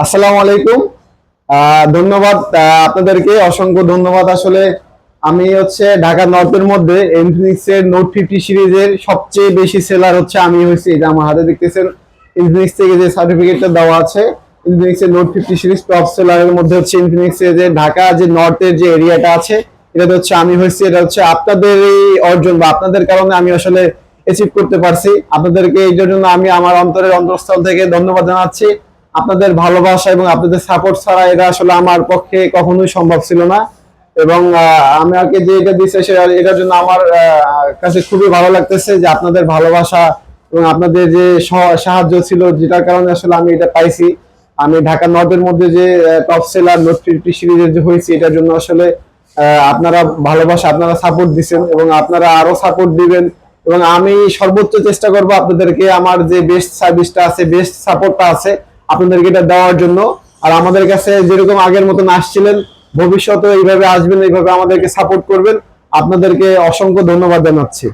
আসসালামু আলাইকুম। ধন্যবাদ, আপনাদেরকে অসংখ্য ধন্যবাদ। আসলে আমি হচ্ছে ঢাকা নর্থের মধ্যে ইনফিনিক্স এর নোট 50 সিরিজের সবচেয়ে বেশি সেলার হচ্ছে আমি হয়েছি। এটা আমার হাতে দেখতেছেন, ইনফিনিক্স থেকে যে সার্টিফিকেটটা দেওয়া আছে, ইনফিনিক্স এর নোট 50 সিরিজ টপ সেলারের মধ্যে হচ্ছে ইনফিনিক্স এর যে ঢাকা যে নর্থের যে এরিয়াটা আছে, এটা হচ্ছে আমি হয়েছি। এটা হচ্ছে আপনাদের এই অর্জন বা আপনাদের কারণে আমি আসলে অ্যাচিভ করতে পারছি। আপনাদেরকে এই জন্য আমি আমার অন্তরের অন্তঃস্থল থেকে ধন্যবাদ জানাচ্ছি। আপনাদের ভালোবাসা এবং আপনাদের সাপোর্ট ছাড়া এটা আসলে আমার পক্ষে কখনোই সম্ভব ছিল না। এবং আমাকে যে এটা দিচ্ছে সেটা এটার জন্য আমার কাছে খুবই ভালো লাগতেছে যে আপনাদের ভালোবাসা এবং আপনাদের যে সাহায্য ছিল, যেটার কারণে আসলে আমি এটা পাইছি। আমি ঢাকা নর্থের মধ্যে যে টপ সেলার নোট 50 সিরিজের যে হয়েছে, এটার জন্য আসলে আপনারা ভালোবাসা, আপনারা সাপোর্ট দিচ্ছেন এবং আপনারা আরো সাপোর্ট দিবেন। এবং আমি সর্বোচ্চ চেষ্টা করব আপনাদেরকে আমার যে বেস্ট সার্ভিসটা আছে, বেস্ট সাপোর্টটা আছে, আপনাদেরকে এটা দেওয়ার জন্য। আর আমাদের কাছে যেরকম আগের মতন আসছিলেন, ভবিষ্যতে এইভাবে আসবেন, এইভাবে আমাদেরকে সাপোর্ট করবেন। আপনাদেরকে অসংখ্য ধন্যবাদ জানাচ্ছি।